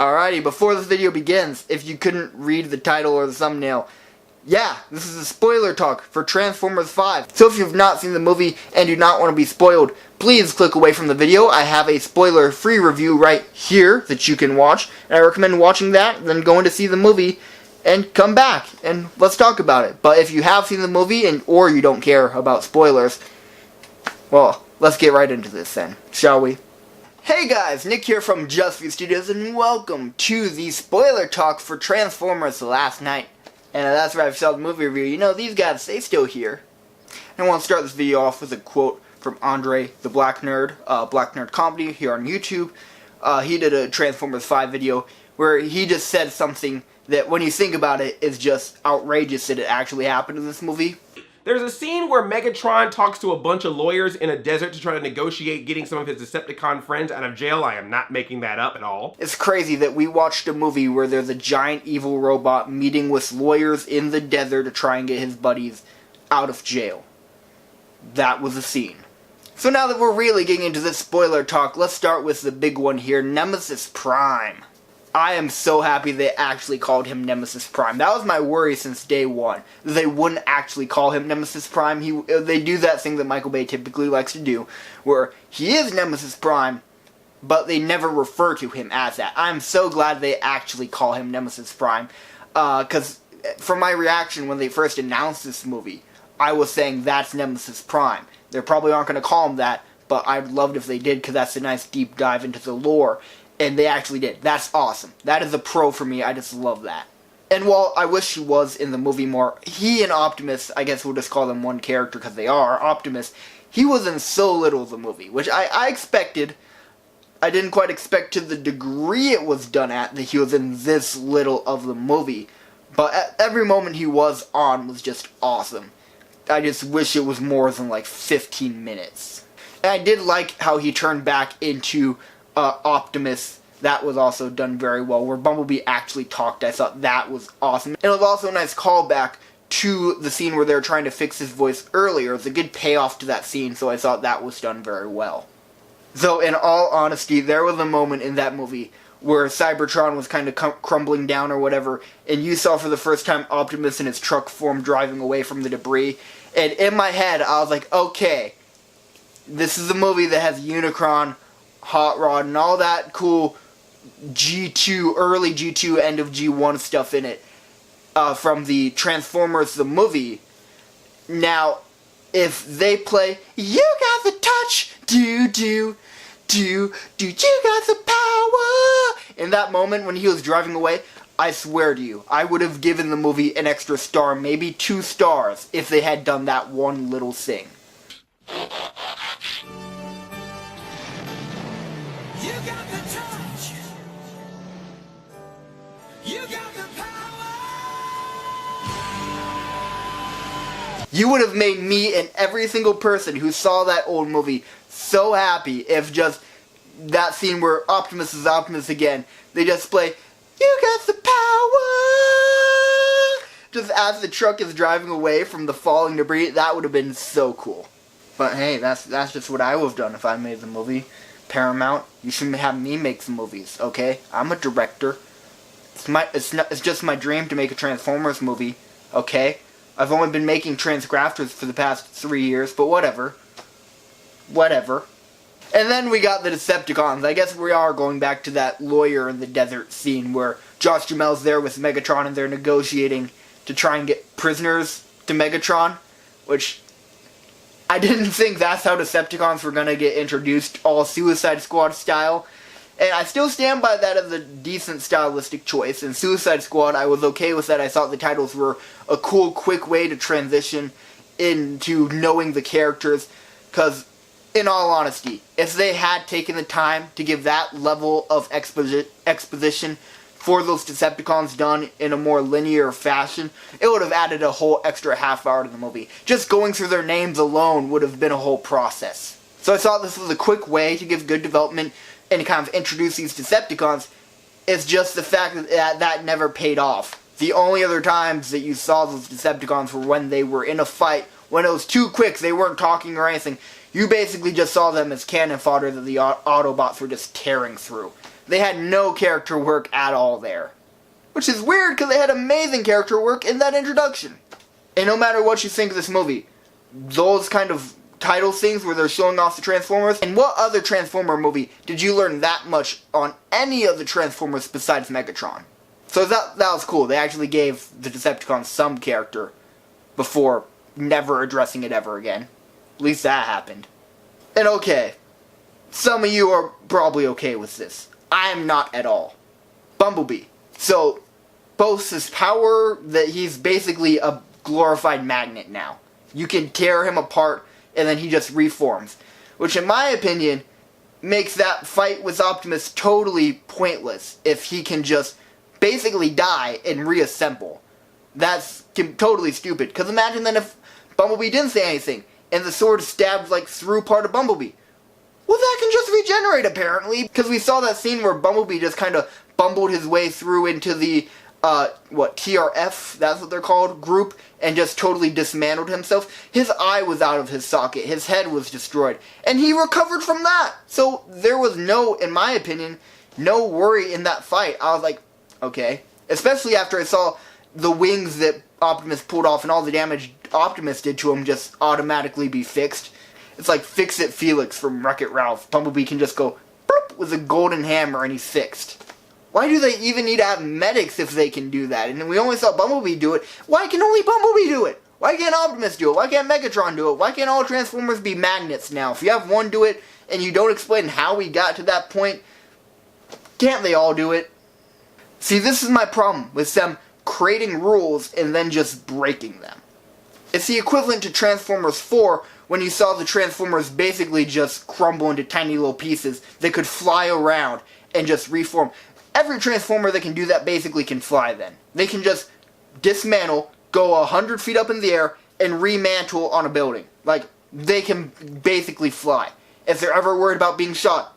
Alrighty, before this video begins, if you couldn't read the title or the thumbnail, yeah, this is a spoiler talk for Transformers 5. So if you've not seen the movie and do not want to be spoiled, please click away from the video. I have a spoiler-free review right here that you can watch, and I recommend watching that, then going to see the movie, and come back, and let's talk about it. But if you have seen the movie, or you don't care about spoilers, well, let's get right into this then, shall we? Hey guys, Nick here from Just View Studios, and welcome to the spoiler talk for Transformers Last Night. And that's right, I've saw the movie review. You know, these guys, they still here. And I want to start this video off with a quote from Andre, the Black Nerd, Black Nerd Comedy here on YouTube. He did a Transformers 5 video where he just said something that, when you think about it, is just outrageous that it actually happened in this movie. There's a scene where Megatron talks to a bunch of lawyers in a desert to try to negotiate getting some of his Decepticon friends out of jail. I am not making that up at all. It's crazy that we watched a movie where there's a giant evil robot meeting with lawyers in the desert to try and get his buddies out of jail. That was a scene. So now that we're really getting into this spoiler talk, let's start with the big one here, Nemesis Prime. I am so happy they actually called him Nemesis Prime. That was my worry since day one. They wouldn't actually call him Nemesis Prime. They do that thing that Michael Bay typically likes to do, where he is Nemesis Prime, but they never refer to him as that. I'm so glad they actually call him Nemesis Prime, because from my reaction when they first announced this movie, I was saying that's Nemesis Prime. They probably aren't going to call him that, but I'd love it if they did, because that's a nice deep dive into the lore. And they actually did. That's awesome. That is a pro for me. I just love that. And while I wish he was in the movie more, he and Optimus, I guess we'll just call them one character because they are, Optimus, he was in so little of the movie, which I expected. I didn't quite expect to the degree it was done at that he was in this little of the movie. But at every moment he was on was just awesome. I just wish it was more than like 15 minutes. And I did like how he turned back into Optimus. That was also done very well, where Bumblebee actually talked. I thought that was awesome. And it was also a nice callback to the scene where they were trying to fix his voice earlier. It was a good payoff to that scene, so I thought that was done very well. Though, in all honesty, there was a moment in that movie where Cybertron was kind of crumbling down or whatever, and you saw for the first time Optimus in his truck form driving away from the debris. And in my head, I was like, okay, this is a movie that has Unicron, Hot Rod, and all that cool G2, early G2, end of G1 stuff in it from the Transformers the movie. Now, if they play "You Got the Touch, you got the power" in that moment when he was driving away, I swear to you, I would have given the movie an extra star, maybe 2 stars, if they had done that one little thing. You got the touch. You got the power. You would have made me and every single person who saw that old movie so happy if just that scene where Optimus is Optimus again, they just play "You got the power" just as the truck is driving away from the falling debris. That would have been so cool. But hey, that's just what I would have done if I made the movie. Paramount, you shouldn't have me make some movies, okay? I'm a director. It's just my dream to make a Transformers movie, okay? I've only been making Transgrafters for the past 3 years, but whatever. Whatever. And then we got the Decepticons. I guess we are going back to that lawyer in the desert scene where Josh Duhamel's there with Megatron and they're negotiating to try and get prisoners to Megatron, which I didn't think that's how Decepticons were going to get introduced, all Suicide Squad style. And I still stand by that as a decent stylistic choice. In Suicide Squad, I was okay with that. I thought the titles were a cool, quick way to transition into knowing the characters. Because, in all honesty, if they had taken the time to give that level of exposition for those Decepticons done in a more linear fashion, it would have added a whole extra half hour to the movie. Just going through their names alone would have been a whole process. So I thought this was a quick way to give good development and to kind of introduce these Decepticons. It's just the fact that never paid off. The only other times that you saw those Decepticons were when they were in a fight, when it was too quick, they weren't talking or anything. You basically just saw them as cannon fodder that the Autobots were just tearing through. They had no character work at all there. Which is weird because they had amazing character work in that introduction. And no matter what you think of this movie, those kind of title scenes where they're showing off the Transformers, and what other Transformer movie did you learn that much on any of the Transformers besides Megatron? So that was cool. They actually gave the Decepticons some character before never addressing it ever again. At least that happened. And okay, some of you are probably okay with this. I am not at all. Bumblebee. So, boasts his power that he's basically a glorified magnet now. You can tear him apart and then he just reforms. Which in my opinion makes that fight with Optimus totally pointless if he can just basically die and reassemble. That's totally stupid. Because imagine then if Bumblebee didn't say anything and the sword stabbed like through part of Bumblebee. Well, that can just regenerate apparently. Because we saw that scene where Bumblebee just kind of bumbled his way through into the TRF, that's what they're called, group, and just totally dismantled himself. His eye was out of his socket, his head was destroyed, and he recovered from that. So there was no, in my opinion, no worry in that fight. I was like, okay. Especially after I saw the wings that Optimus pulled off and all the damage Optimus did to him just automatically be fixed. It's like Fix-It Felix from Wreck-It Ralph. Bumblebee can just go boop with a golden hammer and he's fixed. Why do they even need to have medics if they can do that? And we only saw Bumblebee do it. Why can only Bumblebee do it? Why can't Optimus do it? Why can't Megatron do it? Why can't all Transformers be magnets now? If you have one do it and you don't explain how we got to that point, can't they all do it? See, this is my problem with them creating rules and then just breaking them. It's the equivalent to Transformers 4 when you saw the Transformers basically just crumble into tiny little pieces. They could fly around and just reform. Every Transformer that can do that basically can fly then. They can just dismantle, go 100 feet up in the air, and remantle on a building. Like, they can basically fly. If they're ever worried about being shot,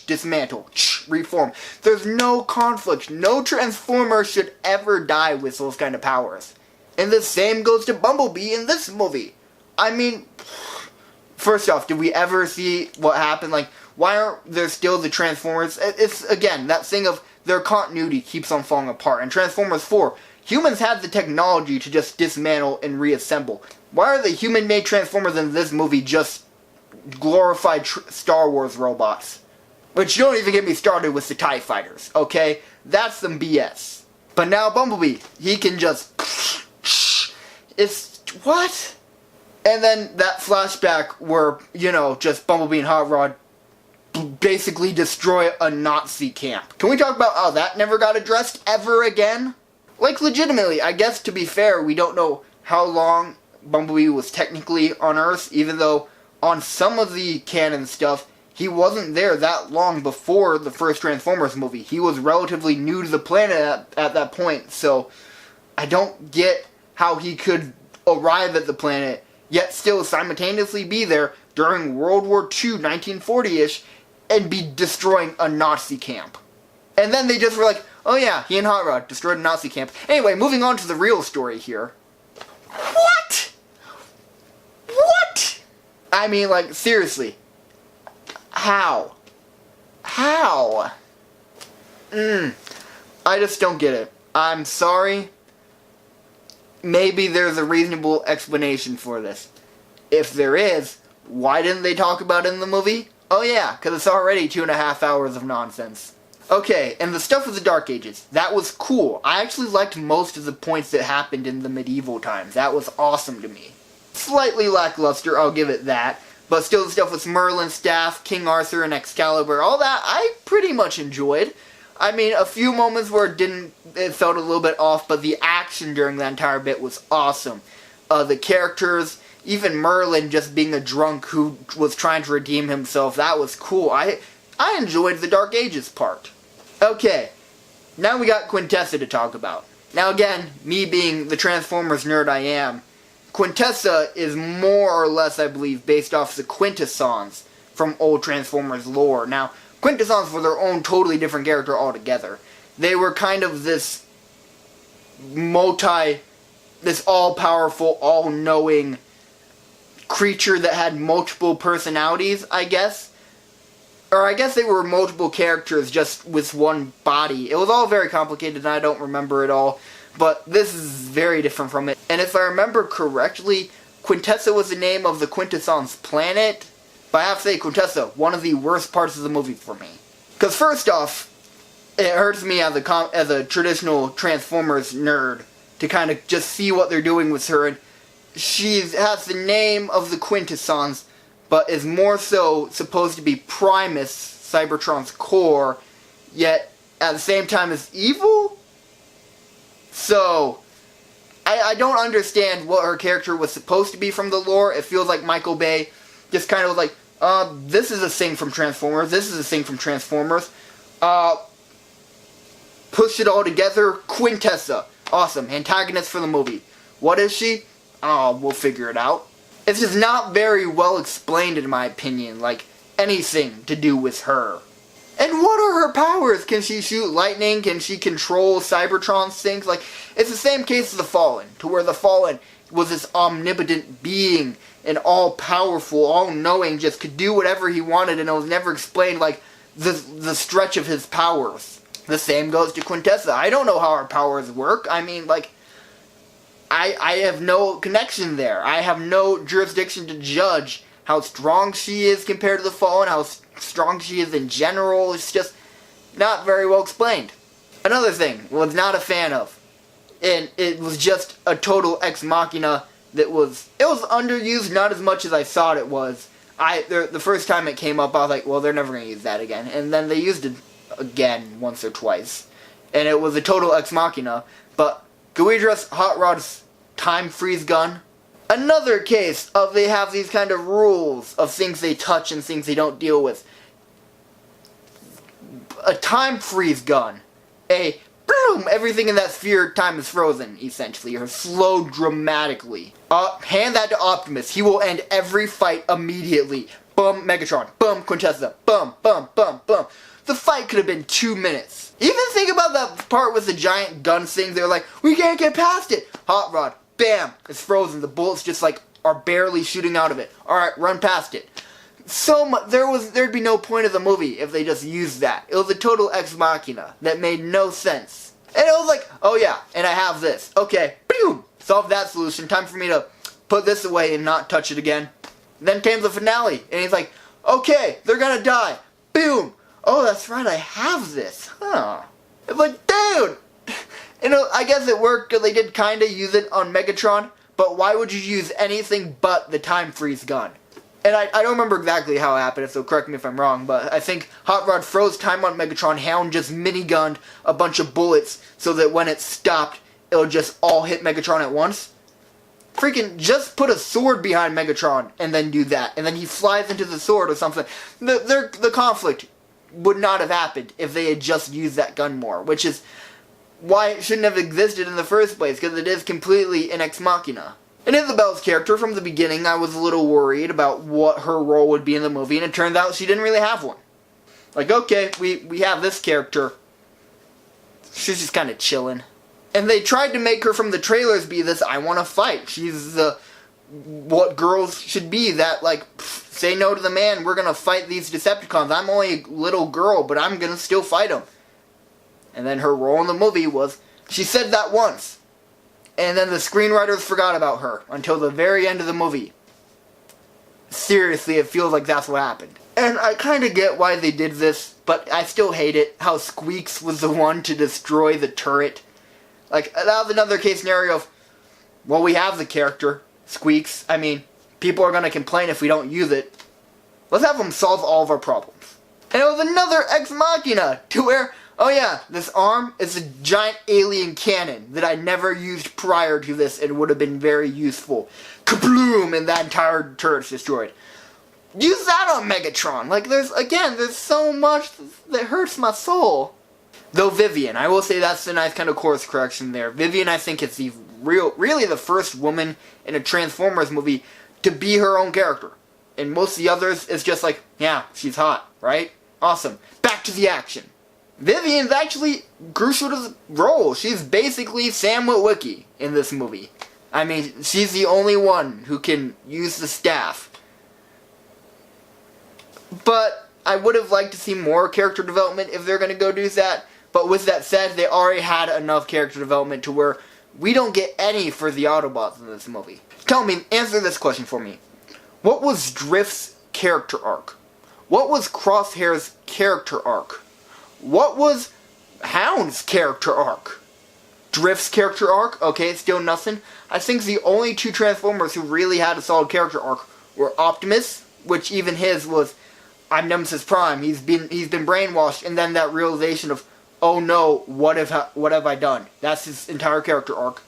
dismantle, reform. There's no conflict. No Transformer should ever die with those kind of powers. And the same goes to Bumblebee in this movie. I mean, first off, did we ever see what happened? Like, why aren't there still the Transformers? It's, again, that thing of their continuity keeps on falling apart. In Transformers 4, humans had the technology to just dismantle and reassemble. Why are the human-made Transformers in this movie just glorified Star Wars robots? Which don't even get me started with the TIE Fighters, okay? That's some BS. But now Bumblebee, he can just... It's... what? And then that flashback where, you know, just Bumblebee and Hot Rod basically destroy a Nazi camp. Can we talk about how that never got addressed ever again? Like, legitimately, I guess to be fair, we don't know how long Bumblebee was technically on Earth, even though on some of the canon stuff, he wasn't there that long before the first Transformers movie. He was relatively new to the planet at that point, so I don't get how he could arrive at the planet, yet still simultaneously be there during World War II, 1940-ish, and be destroying a Nazi camp. And then they just were like, oh yeah, he and Hot Rod destroyed a Nazi camp. Anyway, moving on to the real story here. What? What? I mean, like, seriously. How? How? I just don't get it. I'm sorry. Maybe there's a reasonable explanation for this. If there is, why didn't they talk about it in the movie? Oh yeah, because it's already 2.5 hours of nonsense. Okay, and the stuff with the Dark Ages. That was cool. I actually liked most of the points that happened in the medieval times. That was awesome to me. Slightly lackluster, I'll give it that. But still the stuff with Merlin's staff, King Arthur, and Excalibur, all that I pretty much enjoyed. I mean, a few moments where it felt a little bit off, but the action during that entire bit was awesome. The characters, even Merlin just being a drunk who was trying to redeem himself, that was cool. I enjoyed the Dark Ages part. Okay, now we got Quintessa to talk about. Now again, me being the Transformers nerd I am, Quintessa is more or less, I believe, based off the Quintessons from old Transformers lore. Now, Quintessons were their own totally different character altogether. They were kind of this all-powerful, all-knowing creature that had multiple personalities, I guess. or I guess they were multiple characters just with one body. It was all very complicated and I don't remember it all, but this is very different from it. And if I remember correctly, Quintessa was the name of the Quintessence planet. But I have to say, Quintessa, one of the worst parts of the movie for me. Because first off, it hurts me as a traditional Transformers nerd to kind of just see what they're doing with her. And she has the name of the Quintessence, but is more so supposed to be Primus, Cybertron's core, yet at the same time is evil? So, I don't understand what her character was supposed to be from the lore. It feels like Michael Bay just kind of was like, this is a thing from Transformers, this is a thing from Transformers. Push it all together, Quintessa. Awesome, antagonist for the movie. What is she? Oh, we'll figure it out. It's just not very well explained in my opinion, like anything to do with her. And what are her powers? Can she shoot lightning? Can she control Cybertron's things? Like, it's the same case as the Fallen, to where the Fallen was this omnipotent being and all-powerful, all-knowing, just could do whatever he wanted, and it was never explained, like, the stretch of his powers. The same goes to Quintessa. I don't know how her powers work. I mean, like, I have no connection there. I have no jurisdiction to judge how strong she is compared to the Fallen, how strong she is in general. It's just not very well explained. Another thing, was not a fan of, and it was just a total ex machina that was underused, not as much as I thought it was. The first time it came up, I was like, well, they're never going to use that again. And then they used it again once or twice. And it was a total ex machina. But Guidra's Hot Rod's time freeze gun, another case of they have these kind of rules of things they touch and things they don't deal with. A time freeze gun. A boom! Everything in that sphere time is frozen, essentially, or slowed dramatically. Hand that to Optimus. He will end every fight immediately. Boom, Megatron. Boom, Quintessa. Boom, boom, boom, boom. The fight could have been 2 minutes. Even think about that part with the giant gun thing. They're like, we can't get past it. Hot Rod. Bam! It's frozen. The bullets just like are barely shooting out of it. Alright, run past it. So much, there'd be no point of the movie if they just used that. It was a total ex machina that made no sense. And it was like, oh yeah, and I have this. Okay, boom! Solve that solution. Time for me to put this away and not touch it again. Then came the finale, and he's like, okay, they're gonna die. Boom! Oh, that's right, I have this. Huh. It's like, dude! You know, I guess it worked because they did kind of use it on Megatron, but why would you use anything but the time freeze gun? And I don't remember exactly how it happened, so correct me if I'm wrong, but I think Hot Rod froze time on Megatron, Hound just minigunned a bunch of bullets so that when it stopped, it'll just all hit Megatron at once. Freaking just put a sword behind Megatron and then do that, and then he flies into the sword or something. The conflict would not have happened if they had just used that gun more, which is why it shouldn't have existed in the first place, because it is completely an ex machina. And Isabel's character, from the beginning, I was a little worried about what her role would be in the movie, and it turned out she didn't really have one. Like, okay, we have this character. She's just kind of chilling. And they tried to make her from the trailers be this, I want to fight. She's what girls should be, that, like, say no to the man, we're going to fight these Decepticons. I'm only a little girl, but I'm going to still fight them. And then her role in the movie was, she said that once. And then the screenwriters forgot about her until the very end of the movie. Seriously, it feels like that's what happened. And I kind of get why they did this, but I still hate it, how Squeaks was the one to destroy the turret. Like, that was another case scenario of, well, we have the character, Squeaks. I mean, people are going to complain if we don't use it. Let's have them solve all of our problems. And it was another ex machina, to where, oh yeah, this arm is a giant alien cannon that I never used prior to this and would have been very useful. Kabloom! And that entire turret's destroyed. Use that on Megatron! Like, there's so much that hurts my soul. Though Vivian, I will say that's a nice kind of course correction there. Vivian, I think, is really the first woman in a Transformers movie to be her own character. And most of the others, it's just like, yeah, she's hot, right? Awesome. Back to the action. Vivian's actually crucial to the role. She's basically Sam Witwicky in this movie. I mean, she's the only one who can use the staff. But I would have liked to see more character development if they're going to go do that. But with that said, they already had enough character development to where we don't get any for the Autobots in this movie. Tell me, answer this question for me. What was Drift's character arc? What was Crosshair's character arc? What was Hound's character arc? Drift's character arc? Okay, still nothing. I think the only two Transformers who really had a solid character arc were Optimus, which even his was, I'm Nemesis Prime. He's been brainwashed, and then that realization of, oh no, what have I done? That's his entire character arc.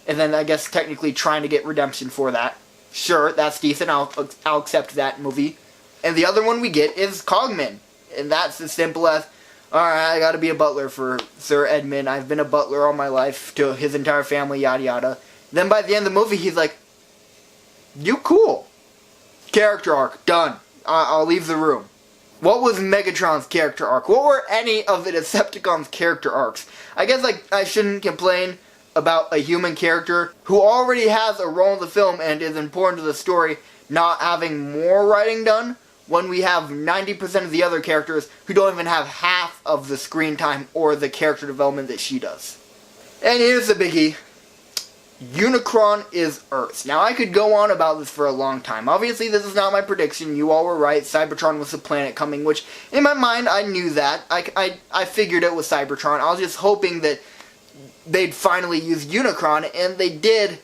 And then I guess technically trying to get redemption for that. Sure, that's decent. I'll accept that movie. And the other one we get is Cogman, and that's as simple as, alright, I gotta be a butler for Sir Edmund. I've been a butler all my life to his entire family, yada yada. Then by the end of the movie, he's like, you cool. Character arc, done. I'll leave the room. What was Megatron's character arc? What were any of the Decepticons' character arcs? I guess I shouldn't complain about a human character who already has a role in the film and is important to the story not having more writing done when we have 90% of the other characters who don't even have half of the screen time or the character development that she does. And here's the biggie. Unicron is Earth. Now, I could go on about this for a long time. Obviously, this is not my prediction. You all were right. Cybertron was the planet coming, which, in my mind, I knew that. I figured it was Cybertron. I was just hoping that they'd finally use Unicron, and they did,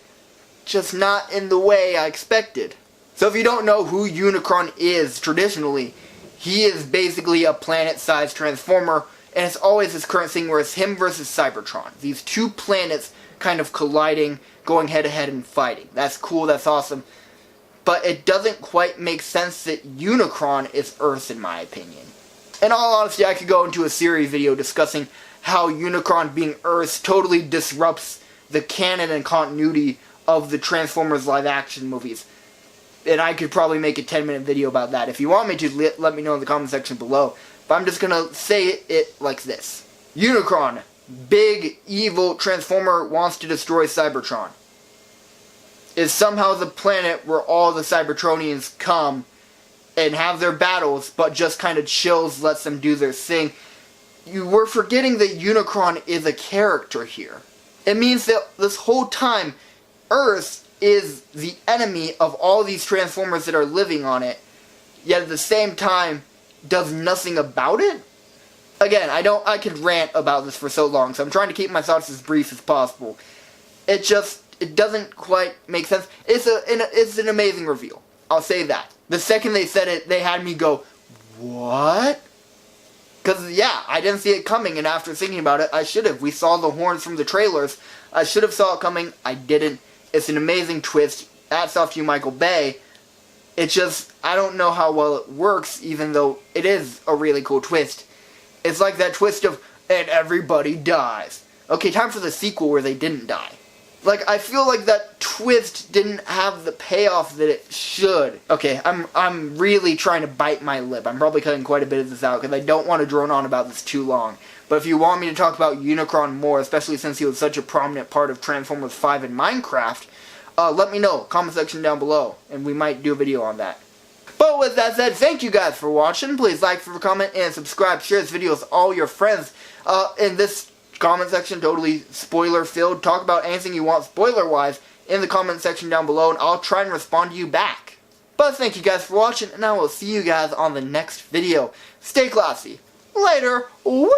just not in the way I expected. So if you don't know who Unicron is, traditionally, he is basically a planet-sized transformer, and it's always this current thing where it's him versus Cybertron. These two planets kind of colliding, going head-to-head and fighting. That's cool, that's awesome. But it doesn't quite make sense that Unicron is Earth, in my opinion. In all honesty, I could go into a series video discussing how Unicron being Earth totally disrupts the canon and continuity of the Transformers live-action movies. And I could probably make a 10-minute video about that. If you want me to, let me know in the comment section below. But I'm just gonna say it like this. Unicron, big, evil Transformer, wants to destroy Cybertron. Is somehow the planet where all the Cybertronians come and have their battles, but just kind of chills, lets them do their thing. You were forgetting that Unicron is a character here. It means that this whole time, Earth is the enemy of all these Transformers that are living on it, yet at the same time, does nothing about it? Again, I could rant about this for so long, so I'm trying to keep my thoughts as brief as possible. It doesn't quite make sense. It's an amazing reveal. I'll say that. The second they said it, they had me go, what? Because, yeah, I didn't see it coming, and after thinking about it, I should have. We saw the horns from the trailers. I should have saw it coming. I didn't. It's an amazing twist. Hats off to you, Michael Bay. It's just, I don't know how well it works, even though it is a really cool twist. It's like that twist of, and everybody dies. Okay, time for the sequel where they didn't die. Like, I feel like that twist didn't have the payoff that it should. Okay, I'm really trying to bite my lip. I'm probably cutting quite a bit of this out because I don't want to drone on about this too long. But if you want me to talk about Unicron more, especially since he was such a prominent part of Transformers 5 and Minecraft, let me know. Comment section down below, and we might do a video on that. But with that said, thank you guys for watching. Please like, comment, and subscribe. Share this video with all your friends. In this comment section, totally spoiler-filled. Talk about anything you want spoiler-wise in the comment section down below, and I'll try and respond to you back. But thank you guys for watching, and I will see you guys on the next video. Stay classy. Later. Woo!